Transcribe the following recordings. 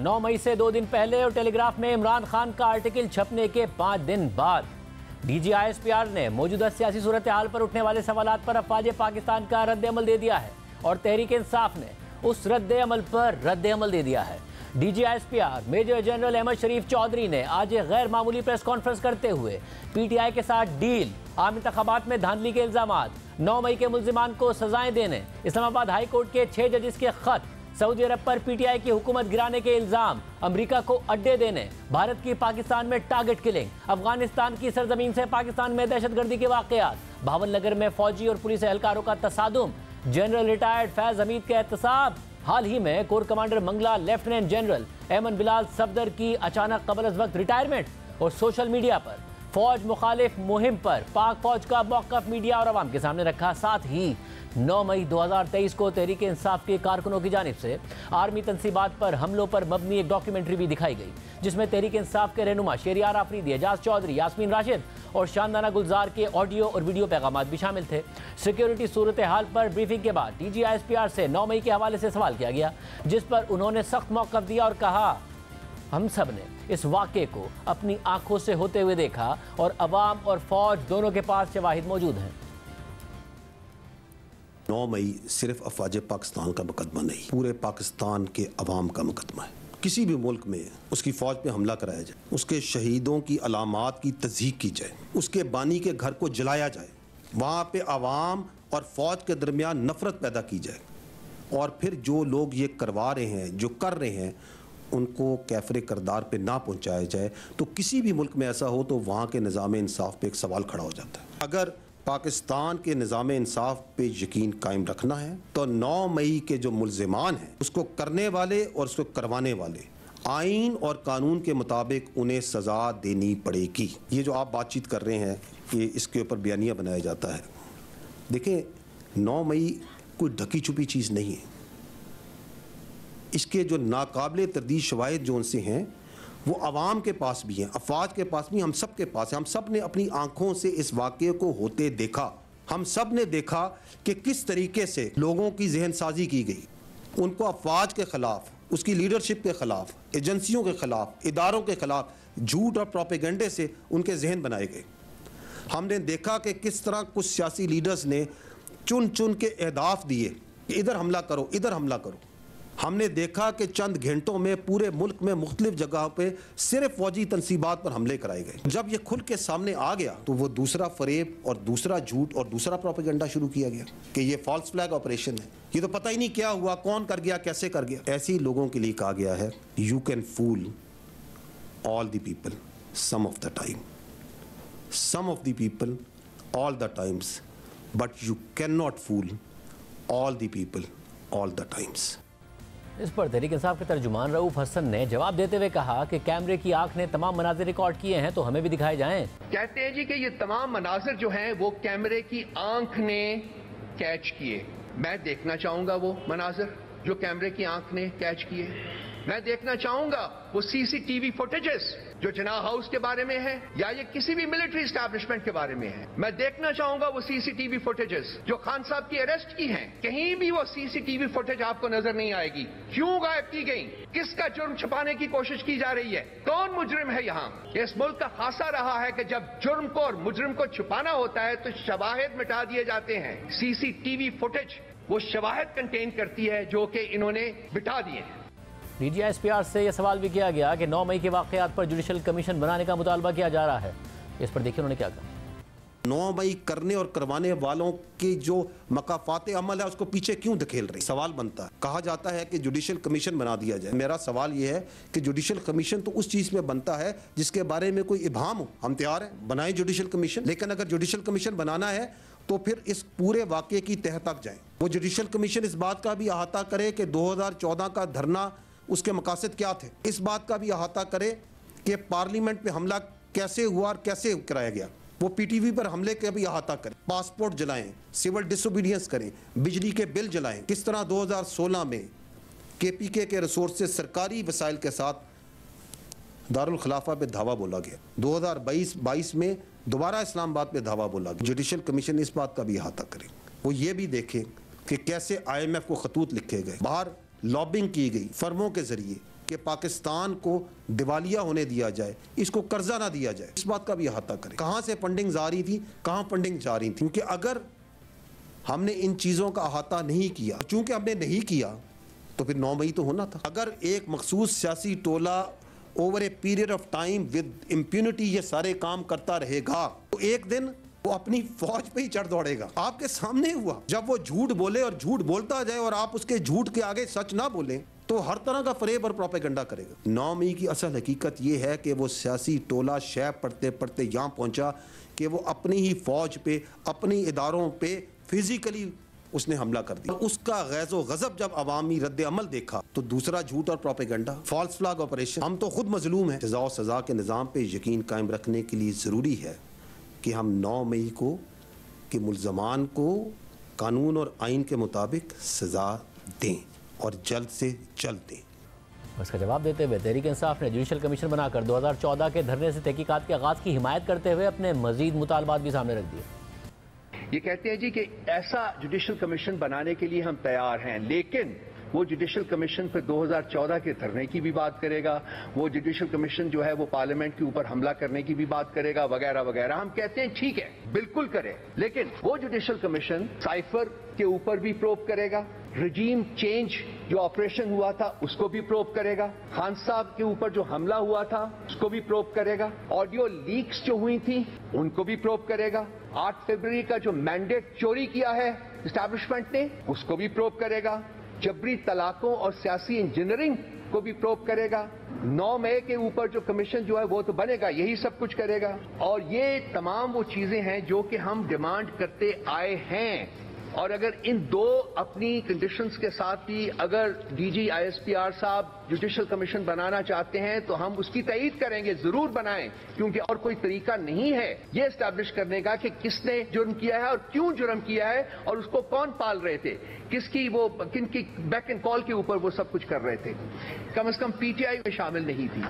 9 मई से 2 दिन पहले और टेलीग्राफ में इमरान खान का आर्टिकल छपने के 5 दिन बाद डीजी ISPR ने मौजूदा सियासी सूरत हाल पर उठने वाले सवालात पर अफवाज पाकिस्तान का रद्द-ए-अमल दे दिया है और तहरीक इंसाफ ने उस रद्द-ए-अमल पर रद्द-ए-अमल दे दिया है। DG ISPR major general Ahmed Sharif Chaudhry ने आज एक गैर मामूली प्रेस कॉन्फ्रेंस करते हुए PTI के साथ डील, आम इंतखाबात में धांधली के इल्जामात, 9 मई के मुल्जिमान को सजाएं देने, इस्लामाबाद हाई कोर्ट के 6 जजेस के खत, सऊदी अरब पर PTI की हुकूमत गिराने के इल्जाम, अमेरिका को अड्डे देने, भारत की पाकिस्तान में टारगेट किलिंग, अफगानिस्तान की सरजमीन से पाकिस्तान में दहशतगर्दी के वाकयात, भावलनगर में फौजी और पुलिस एहलकारों का तसादुम, जनरल रिटायर्ड फैज हमीद के एहतसाब, हाल ही में corps commander Mangla lieutenant general एमन बिलाल सफदर की अचानक कबल अज वक्त रिटायरमेंट और सोशल मीडिया पर फौज मुखालिफ मुहिम पर पाक फौज का मौक़िफ़ मीडिया और अवाम के सामने रखा। साथ ही 9 मई 2023 को तहरीक इंसाफ के कारकुनों की जानिब से आर्मी तनसीबात पर हमलों पर मबनी एक डॉक्यूमेंट्री भी दिखाई गई, जिसमें तहरीक इंसाफ के रहनुमा शेरियार आफरीदी, एजाज चौधरी, यास्मीन राशिद और शानदाना गुलजार के ऑडियो और वीडियो पैगामात भी शामिल थे। सिक्योरिटी सूरत हाल पर ब्रीफिंग के बाद डीजी ISPR से 9 मई के हवाले से सवाल किया गया, जिस पर उन्होंने सख्त मौक़िफ़ दिया और कहा, हम सब ने इस वाक़े को अपनी आंखों से होते हुए देखा और अवाम और फौज दोनों के पास शवाहिद मौजूद हैं। 9 मई सिर्फ अफवाज पाकिस्तान का मुकदमा नहीं, पूरे पाकिस्तान के अवाम का मुकदमा है। किसी भी मुल्क में उसकी फ़ौज पे हमला कराया जाए, उसके शहीदों की अलामात की तज़हीक की जाए, उसके बानी के घर को जलाया जाए, वहाँ पे अवाम और फ़ौज के दरमियान नफ़रत पैदा की जाए और फिर जो लोग ये करवा रहे हैं, जो कर रहे हैं, उनको कैफरे करदार पे ना पहुँचाया जाए, तो किसी भी मुल्क में ऐसा हो तो वहाँ के निज़ाम इंसाफ पे एक सवाल खड़ा हो जाता है। अगर पाकिस्तान के निज़ाम इंसाफ पे यकीन कायम रखना है तो 9 मई के जो मुल्जिमान हैं, उसको करने वाले और उसको करवाने वाले आइन और कानून के मुताबिक उन्हें सज़ा देनी पड़ेगी। ये जो आप बातचीत कर रहे हैं कि इसके ऊपर बयानिया बनाया जाता है, देखें 9 मई कोई ढकी छुपी चीज़ नहीं है। इसके जो नाकाबिले तरदीद शवाहिद जो उनसे हैं वो अवाम के पास भी हैं, अफवाज के पास भी, हम सब के पास है। हम सब ने अपनी आंखों से इस वाक़े को होते देखा। हम सब ने देखा कि किस तरीके से लोगों की जहन साजी की गई, उनको अफवाज के ख़िलाफ़, उसकी लीडरशिप के ख़िलाफ़, एजेंसियों के ख़िलाफ़, इदारों के ख़िलाफ़ झूठ और प्रोपेगेंडे से उनके जहन बनाए गए। हमने देखा कि किस तरह कुछ सियासी लीडर्स ने चुन चुन के अहदाफ दिए कि इधर हमला करो, इधर हमला करो। हमने देखा कि चंद घंटों में पूरे मुल्क में मुख्तलिफ जगह पे सिर्फ फौजी तनसीबात पर हमले कराए गए। जब ये खुल के सामने आ गया तो वो दूसरा फरेब और दूसरा झूठ और दूसरा प्रोपेगेंडा शुरू किया गया कि ये फॉल्स फ्लैग ऑपरेशन है, ये तो पता ही नहीं क्या हुआ, कौन कर गया, कैसे कर गया। ऐसे ही लोगों के लिए कहा गया है, you can fool all the people some of the time, some of the people all the times, but you can not fool all the people all the times. इस पर तहरीक इंसाफ के तर्जुमान रऊफ हसन ने जवाब देते हुए कहा कि कैमरे की आंख ने तमाम मनाजिर रिकॉर्ड किए हैं तो हमें भी दिखाए जाएं। कहते हैं जी कि ये तमाम मनाजिर जो हैं वो कैमरे की आंख ने कैच किए। मैं देखना चाहूंगा वो मनाजिर जो कैमरे की आंख ने कैच किए। मैं देखना चाहूंगा वो CCTV फुटेजेस जो जिन्ना हाउस के बारे में है या ये किसी भी मिलिट्री एस्टैब्लिशमेंट के बारे में है। मैं देखना चाहूंगा वो CCTV फुटेजेस जो खान साहब की अरेस्ट की हैं। कहीं भी वो CCTV फुटेज आपको नजर नहीं आएगी। क्यों गायब की गई? किसका जुर्म छुपाने की कोशिश की जा रही है? कौन मुजरिम है यहाँ? इस मुल्क का खासा रहा है कि जब जुर्म को और मुजरिम को छुपाना होता है तो शवाहिद मिटा दिए जाते हैं। CCTV फुटेज वो शवाहिद कंटेन करती है जो कि इन्होंने बिठा दिए। डीजी ISPR से यह सवाल भी किया गया कि 9 मई के वाकयात पर जुडिशल कमीशन बनाने का मुतालबा किया जा रहा है। इस पर देखिए उन्होंने क्या कहा। 9 मई करने और करवाने वालों की जो मकाफाते अमल है उसको पीछे क्यों धकेल रही? सवाल बनता है। कहा जाता है कि जुडिशल कमीशन बना दिया जाए। मेरा सवाल यह है कि जुडिशल कमीशन तो उस चीज़ में बनता है जिसके बारे में कोई इबाहम हो। हम तैयार हैं, बनाए जुडिशल कमीशन, लेकिन अगर जुडिशल कमीशन बनाना है तो फिर इस पूरे वाक़े की तह तक जाए। वो जुडिशल कमीशन इस बात का भी अहाता करे कि 2014 का धरना उसके मकासद क्या थे, इस बात का भी अहाता करे कि पार्लियामेंट पे हमला कैसे हुआ और कैसे कराया गया। वो PTV पर हमले का भी अहाता करें, पासपोर्ट जलाएं, सिविल डिसोबीडियंस करें, बिजली के बिल जलाएं। किस तरह 2016 में KPK के रिसोर्स से सरकारी वसाइल के साथ दारुल खिलाफा पे धावा बोला गया। 2022 में दोबारा इस्लामाबाद पे धावा बोला गया। जुडिशल कमीशन इस बात का भी अहाता करे, वो ये भी देखें कि कैसे IMF को खतूत लिखे गए, बाहर लॉबिंग की गई फर्मों के जरिए कि पाकिस्तान को दिवालिया होने दिया जाए, इसको कर्जा ना दिया जाए, इस बात का भी अहाता करें। कहां से फंडिंग आ रही थी, कहां फंडिंग जा रही थी, क्योंकि अगर हमने इन चीजों का अहाता नहीं किया, चूंकि हमने नहीं किया तो फिर 9 मई तो होना था। अगर एक मखसूस सियासी टोला over a period of time with impunity ये सारे काम करता रहेगा तो एक दिन वो अपनी फौज पे ही चढ़ दौड़ेगा। आपके सामने हुआ, जब वो झूठ बोले और झूठ बोलता जाए और आप उसके झूठ के आगे सच ना बोलें तो हर तरह का फरेब और प्रोपेगेंडा करेगा। 9 मई की असल हकीकत ये है कि वो सियासी टोला शैब पढ़ते पढ़ते यहाँ पहुंचा कि वो अपनी ही फौज पे, अपनी इदारों पे फिजिकली उसने हमला कर दिया। उसका गैज़ो गज़ब जब अवामी रद्द अमल देखा तो दूसरा झूठ और प्रोपेगेंडा, फॉल्स फ्लैग ऑपरेशन। हम तो खुद मजलूम हैं। सजा और सजा के निज़ाम पे यकीन कायम रखने के लिए ज़रूरी है कि हम 9 मई को कि मुल्ज़मान को कानून और आइन के मुताबिक सजा दें और जल्द से जल्द दें। उसका जवाब देते हुए तहरीक इंसाफ ने जुडिशल कमीशन बनाकर 2014 के धरने से तहकीकात के आगाज़ की हिमायत करते हुए अपने मजीद मुतालबात भी सामने रख दिए। ये कहते हैं जी कि ऐसा जुडिशल कमीशन बनाने के लिए हम तैयार हैं, लेकिन वो जुडिशल कमीशन फिर 2014 के धरने की भी बात करेगा, वो जुडिशल कमीशन जो है वो पार्लियामेंट के ऊपर हमला करने की भी बात करेगा, वगैरह वगैरह। हम कहते हैं ठीक है, बिल्कुल करें, लेकिन वो जुडिशल कमीशन साइफर के ऊपर भी प्रोब करेगा, रजीम चेंज जो ऑपरेशन हुआ था उसको भी प्रोब करेगा, खान साहब के ऊपर जो हमला हुआ था उसको भी प्रोब करेगा, ऑडियो लीक्स जो हुई थी उनको भी प्रोब करेगा, 8 फरवरी का जो मैंडेट चोरी किया है एस्टैब्लिशमेंट ने उसको भी प्रोब करेगा, जबरी तलाकों और सियासी इंजीनियरिंग को भी प्रोब करेगा। 9 मई के ऊपर जो कमीशन जो है वो तो बनेगा, यही सब कुछ करेगा। और ये तमाम वो चीजें हैं जो कि हम डिमांड करते आए हैं। और अगर इन दो अपनी कंडीशंस के साथ ही अगर डीजी आईएसपीआर साहब जुडिशल कमीशन बनाना चाहते हैं तो हम उसकी तईद करेंगे, जरूर बनाएं, क्योंकि और कोई तरीका नहीं है ये एस्टैब्लिश करने का कि किसने जुर्म किया है और क्यों जुर्म किया है और उसको कौन पाल रहे थे, किसकी वो किनकी बैक एंड कॉल के ऊपर वो सब कुछ कर रहे थे। कम से कम पीटीआई में शामिल नहीं थी।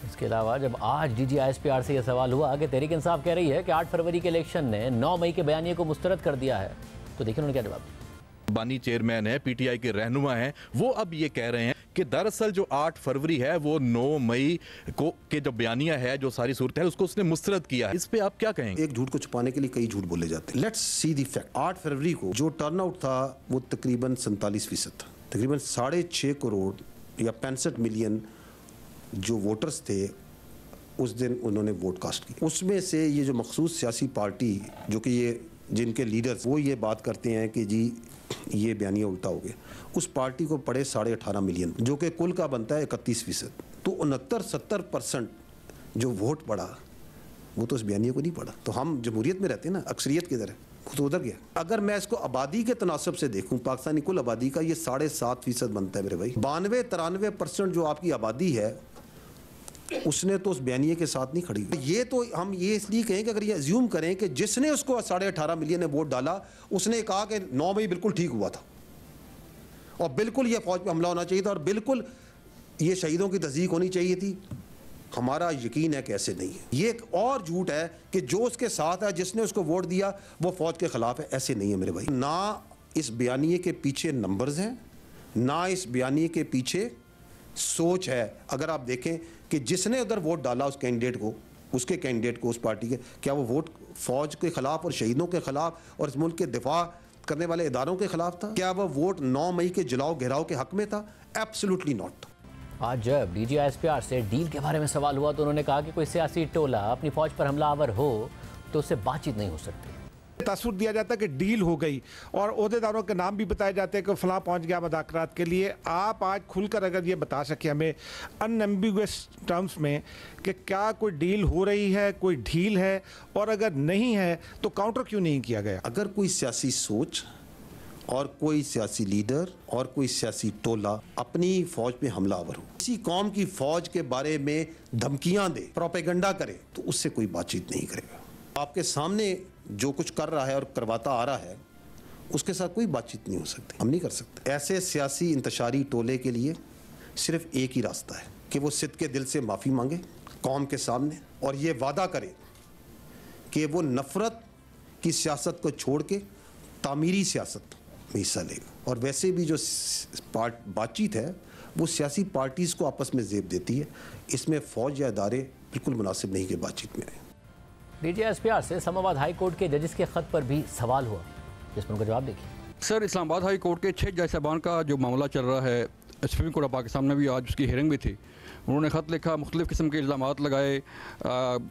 इसके अलावा जब आज डीजी आईएसपीआर से यह सवाल हुआ कि तहरीक इंसाफ कह रही है कि 8 फरवरी के इलेक्शन ने 9 मई के बयानिए को मुस्तरद कर दिया है, तो देखिए उन्होंने क्या जवाब दिया। बानी चेयरमैन है, पीटीआई के रहनुमा हैं, वो अब ये कह रहे हैं कि दरअसल जो 8 फरवरी है वो 9 मई को के जो बयानिया है, जो सारी सूरत है उसको उसने मुस्तरद किया है। इस पे आप क्या कहेंगे? एक झूठ को छुपाने के लिए कई झूठ बोले जाते हैं। Let's see the fact. 8 फरवरी को जो टर्नआउट था वो तकरीबन 47% था। तकरीबन 6.5 करोड़ या 65 मिलियन जो वोटर्स थे उस दिन उन्होंने वोट कास्ट की। उसमें से ये जो मखसूस सियासी पार्टी जो कि ये जिनके लीडर्स वो ये बात करते हैं कि जी ये बयानिया उल्टा हो गया, उस पार्टी को पड़े 18.5 मिलियन जो कि कुल का बनता है 31%। तो 69-70% जो वोट पड़ा वो तो उस बयानिया को नहीं पड़ा। तो हम जमहूरियत में रहते हैं ना, अक्सरियत की तरह खुद उधर गया। अगर मैं इसको आबादी के तनासब से देखूं, पाकिस्तानी कुल आबादी का ये 7.5% बनता है मेरे भाई। 92-93% जो आपकी आबादी है उसने तो उस बयानिए के साथ नहीं खड़ी। ये तो हम ये इसलिए कहें कि अगर ये अज्यूम करें कि जिसने उसको 18.5 मिलियन ने वोट डाला उसने कहा कि 9 मई बिल्कुल ठीक हुआ था और बिल्कुल ये फौज पे हमला होना चाहिए था और बिल्कुल ये शहीदों की तस्दीक होनी चाहिए थी, हमारा यकीन है कि ऐसे नहीं है। ये एक और झूठ है कि जो उसके साथ है, जिसने उसको वोट दिया वो फौज के खिलाफ है, ऐसे नहीं है मेरे भाई। ना इस बयानिए के पीछे नंबर्स हैं, ना इस बयानिए के पीछे सोच है। अगर आप देखें कि जिसने उधर वोट डाला उस कैंडिडेट को, उसके कैंडिडेट को, उस पार्टी के, क्या वो वोट फौज के खिलाफ और शहीदों के खिलाफ और इस मुल्क के दिफा करने वाले इदारों के खिलाफ था? क्या वो वोट 9 मई के जलाओ घेराव के हक में था? Absolutely not. आज जब डीजी आईएसपीआर से डील के बारे में सवाल हुआ तो उन्होंने कहा कि कोई सियासी टोला अपनी फौज पर हमलावर हो तो उससे बातचीत नहीं हो सकती। तासुर दिया जाता है कि डील हो गई और ओहदेदारों के नाम भी बताए जाते हैं कि फलां पहुंच गया मुज़ाकरात के लिए। आप आज खुलकर अगर ये बता सके हमें अनएम्बिगुअस टर्म्स में कि क्या कोई डील हो रही है, कोई ढील है, और अगर नहीं है तो काउंटर क्यों नहीं किया गया? अगर कोई सियासी सोच और कोई सियासी लीडर और कोई सियासी टोला अपनी फौज पे हमलावर हो, किसी कौम की फौज के बारे में धमकियां दे, प्रोपेगेंडा करे, तो उससे कोई बातचीत नहीं करेगा। आपके सामने जो कुछ कर रहा है और करवाता आ रहा है उसके साथ कोई बातचीत नहीं हो सकती, हम नहीं कर सकते। ऐसे सियासी इंतशारी टोले के लिए सिर्फ एक ही रास्ता है कि वो सिद्ध के दिल से माफ़ी मांगे कौम के सामने और ये वादा करे कि वो नफ़रत की सियासत को छोड़ के तामीरी सियासत में हिस्सा लेगा। और वैसे भी जो बातचीत है वो सियासी पार्टीज़ को आपस में जेब देती है। इसमें फ़ौज या इदारे बिल्कुल मुनासिब नहीं कि बातचीत में आए। DGISPR से इस्लामाबाद हाई कोर्ट के जजेस के खत पर भी सवाल हुआ, जिसमें उनका जवाब देखिए। सर, इस्लामाबाद हाई कोर्ट के 6 जज साहबान का जो मामला चल रहा है, सुप्रीम कोर्ट ऑफ पाकिस्तान में भी आज उसकी हियरिंग भी थी। उन्होंने ख़त लिखा, मुख्तलिफ़ किस्म के इल्ज़ामात लगाए,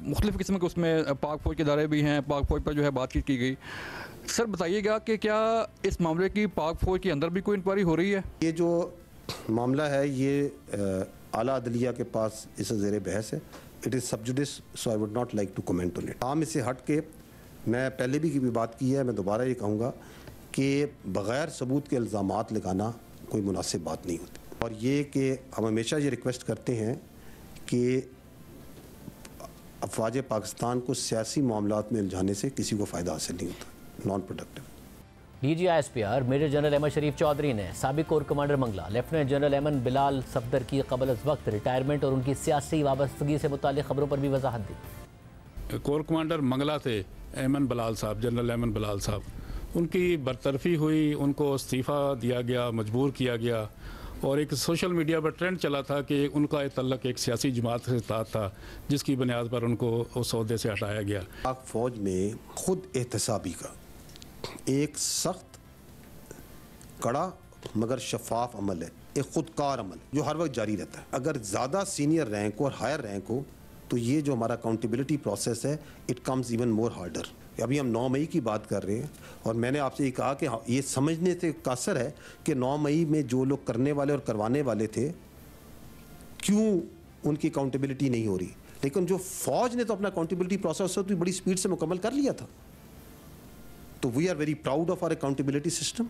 मुख्तलिफ़ किस्म के उसमें पाक फ़ौज के इदारे भी हैं, पाक फ़ौज पर जो है बातचीत की गई। सर बताइएगा कि क्या इस मामले की पाक फ़ौज के अंदर भी कोई इंक्वायरी हो रही है? ये जो मामला है ये आला अदलिया के पास इस ज़ेर बहस है। It is sub judice, so I would not like to comment on it. हम इससे हट के, मैं पहले भी की बात की है, मैं दोबारा ये कहूँगा कि बग़ैर सबूत के इल्ज़ामात लगाना कोई मुनासिब बात नहीं होती। और ये कि हम हमेशा ये रिक्वेस्ट करते हैं कि अफवाज पाकिस्तान को सियासी मामलात में उलझाने से किसी को फ़ायदा हासिल नहीं होता, non productive. DGISPR major general Ahmed Sharif Chaudhry ने साबिक corps commander Mangla lieutenant general एमन बिलाल सफदर की कबल अज़ वक्त रिटायरमेंट और उनकी सियासी वाबस्तगी से मुताल्लिक़ खबरों पर भी वजाहत दी। कोर कमांडर मंगला थे एमन बिलाल साहब, जनरल एमन बिलाल साहब, उनकी बरतरफी हुई, उनको इस्तीफ़ा दिया गया, मजबूर किया गया और एक सोशल मीडिया पर ट्रेंड चला था कि उनका तल्लक एक सियासी जमात के साथ था, जिसकी बुनियाद पर उनको उस ओहदे से हटाया गया। पाक फ़ौज में खुद एहतसाबी का एक सख्त, कड़ा मगर शफाफ अमल है, एक खुदकार अमल जो हर वक्त जारी रहता है। अगर ज़्यादा सीनियर रैंक हो और हायर रैंक हो तो ये जो हमारा अकाउंटेबिलिटी प्रोसेस है, it comes even more harder. अभी हम 9 मई की बात कर रहे हैं और मैंने आपसे ये कहा कि ये समझने से कासर है कि 9 मई में जो लोग करने वाले और करवाने वाले थे, क्यों उनकी अकाउंटेबिलिटी नहीं हो रही। लेकिन जो फ़ौज ने तो अपना अकाउंटेबिलिटी प्रोसेस तो बड़ी स्पीड से मुकम्मल कर लिया था। तो we are very proud of our accountability system.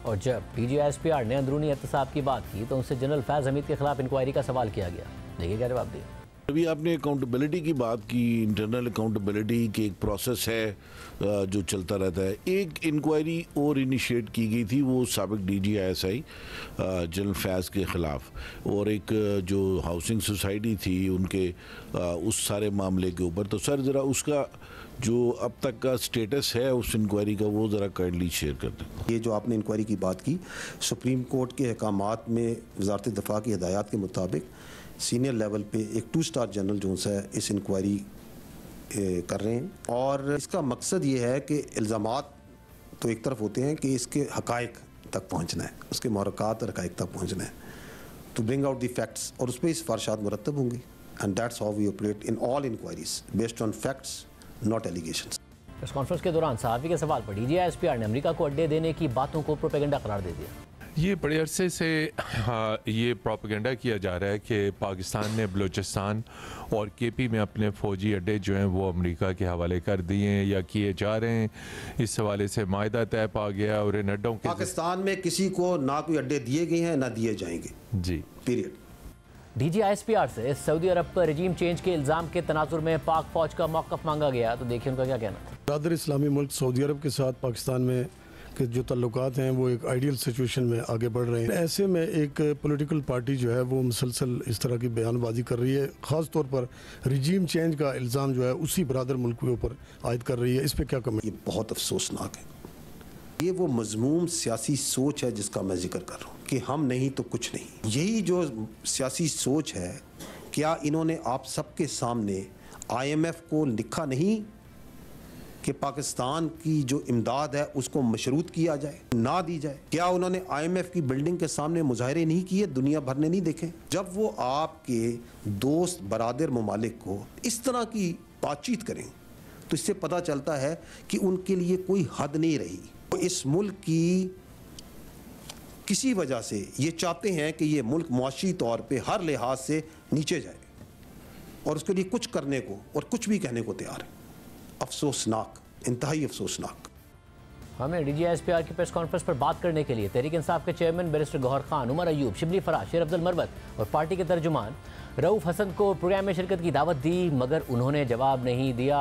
और जब DGISPR ने अंदरूनी एहतसाब की बात की तो उनसे जनरल फैज़ हमीद के खिलाफ इंक्वायरी का सवाल किया गया। देखिए क्या जवाब दिया। अभी आपने अकाउंटेबिलिटी की बात की, इंटरनल अकाउंटेबिलिटी की एक प्रोसेस है जो चलता रहता है। एक इंक्वायरी और इनिशिएट की गई थी, वो साबिक DGISI जनरल फैज़ के ख़िलाफ़, और एक जो हाउसिंग सोसाइटी थी उनके उस सारे मामले के ऊपर। तो सर ज़रा उसका जो अब तक का स्टेटस है उस इंक्वायरी का, वो ज़रा काइंडली शेयर कर दें। ये जो आपने इंक्वायरी की बात की, सुप्रीम कोर्ट के अहकामात में वज़ारत दिफ़ा की हिदायत के मुताबिक सीनियर लेवल पे एक 2 स्टार जनरल जो है इस इंक्वायरी कर रहे हैं। और इसका मकसद ये है कि इल्ज़ामात तो एक तरफ होते हैं कि इसके हक़ाइक़ तक पहुँचना है, उसके महरक़ात और हक़ाइक़ तक पहुँचना है, to bring out the facts, और उस पर सिफ़ारिशात मुरतब होंगी। And that's how we operate in all inquiries based on facts, not allegations. Press conference के दौरान सहाफ़ी के सवाल पर DGISPR ने अमेरिका को अड्डे देने की बातों को प्रोपेगेंडा करार दे दिया। ये बड़े अरसे से ये प्रोपेगेंडा किया जा रहा है कि पाकिस्तान ने बलूचिस्तान और KP में अपने फ़ौजी अड्डे जो हैं वो अमेरिका के हवाले कर दिए हैं या किए जा रहे हैं। इस हवाले से मायदा तय पा गया और इन अड्डों के पाकिस्तान में किसी को ना कोई अड्डे दिए गए हैं ना दिए जाएंगे जी, पीरियड। DGISPR से सऊदी अरब पर रजीम चेंज के इल्ज़ाम के तनाजुर में पाक फ़ौज का मौक़िफ़ मांगा गया, तो देखिए उनका क्या कहना था। ब्रादर इस्लामी मुल्क सऊदी अरब के साथ पाकिस्तान में के जो ताल्लुकात हैं वो एक आइडियल सिचुएशन में आगे बढ़ रहे हैं। ऐसे में एक पॉलिटिकल पार्टी जो है वो मुसलसल इस तरह की बयानबाजी कर रही है, ख़ास तौर पर रजीम चेंज का इल्ज़ाम जो है उसी ब्रादर मुल्क के ऊपर आयद कर रही है। इस पर क्या कमेंट? ये बहुत अफसोसनाक है। ये वो मजमूम सियासी सोच है जिसका मैं जिक्र कर रहा हूँ कि हम नहीं तो कुछ नहीं। यही जो सियासी सोच है, क्या इन्होंने आप सबके सामने IMF को लिखा नहीं कि पाकिस्तान की जो इमदाद है उसको मशरूत किया जाए, ना दी जाए? क्या उन्होंने IMF की बिल्डिंग के सामने मुजाहरे नहीं किए, दुनिया भर ने नहीं देखे? जब वो आपके दोस्त बरादर ममालिक को इस तरह की बातचीत करें तो इससे पता चलता है कि उनके लिए कोई हद नहीं रही। तो इस मुल्क की किसी वजह से ये चाहते हैं कि ये मुल्क मुआशी तौर पे हर लिहाज से नीचे जाए और उसके लिए कुछ करने को और कुछ भी कहने को तैयार है। अफसोसनाक, इंतहाई अफसोसनाक। हमें DGISPR की प्रेस कॉन्फ्रेंस पर बात करने के लिए तहरीक इंसाफ के चेयरमैन बैरिस्टर गौहर खान, उमर अयूब, शिबली फराज, शेर अब्दुल मरवत और पार्टी के तर्जुमान रऊफ हसन को प्रोग्राम में शिरकत की दावत दी, मगर उन्होंने जवाब नहीं दिया।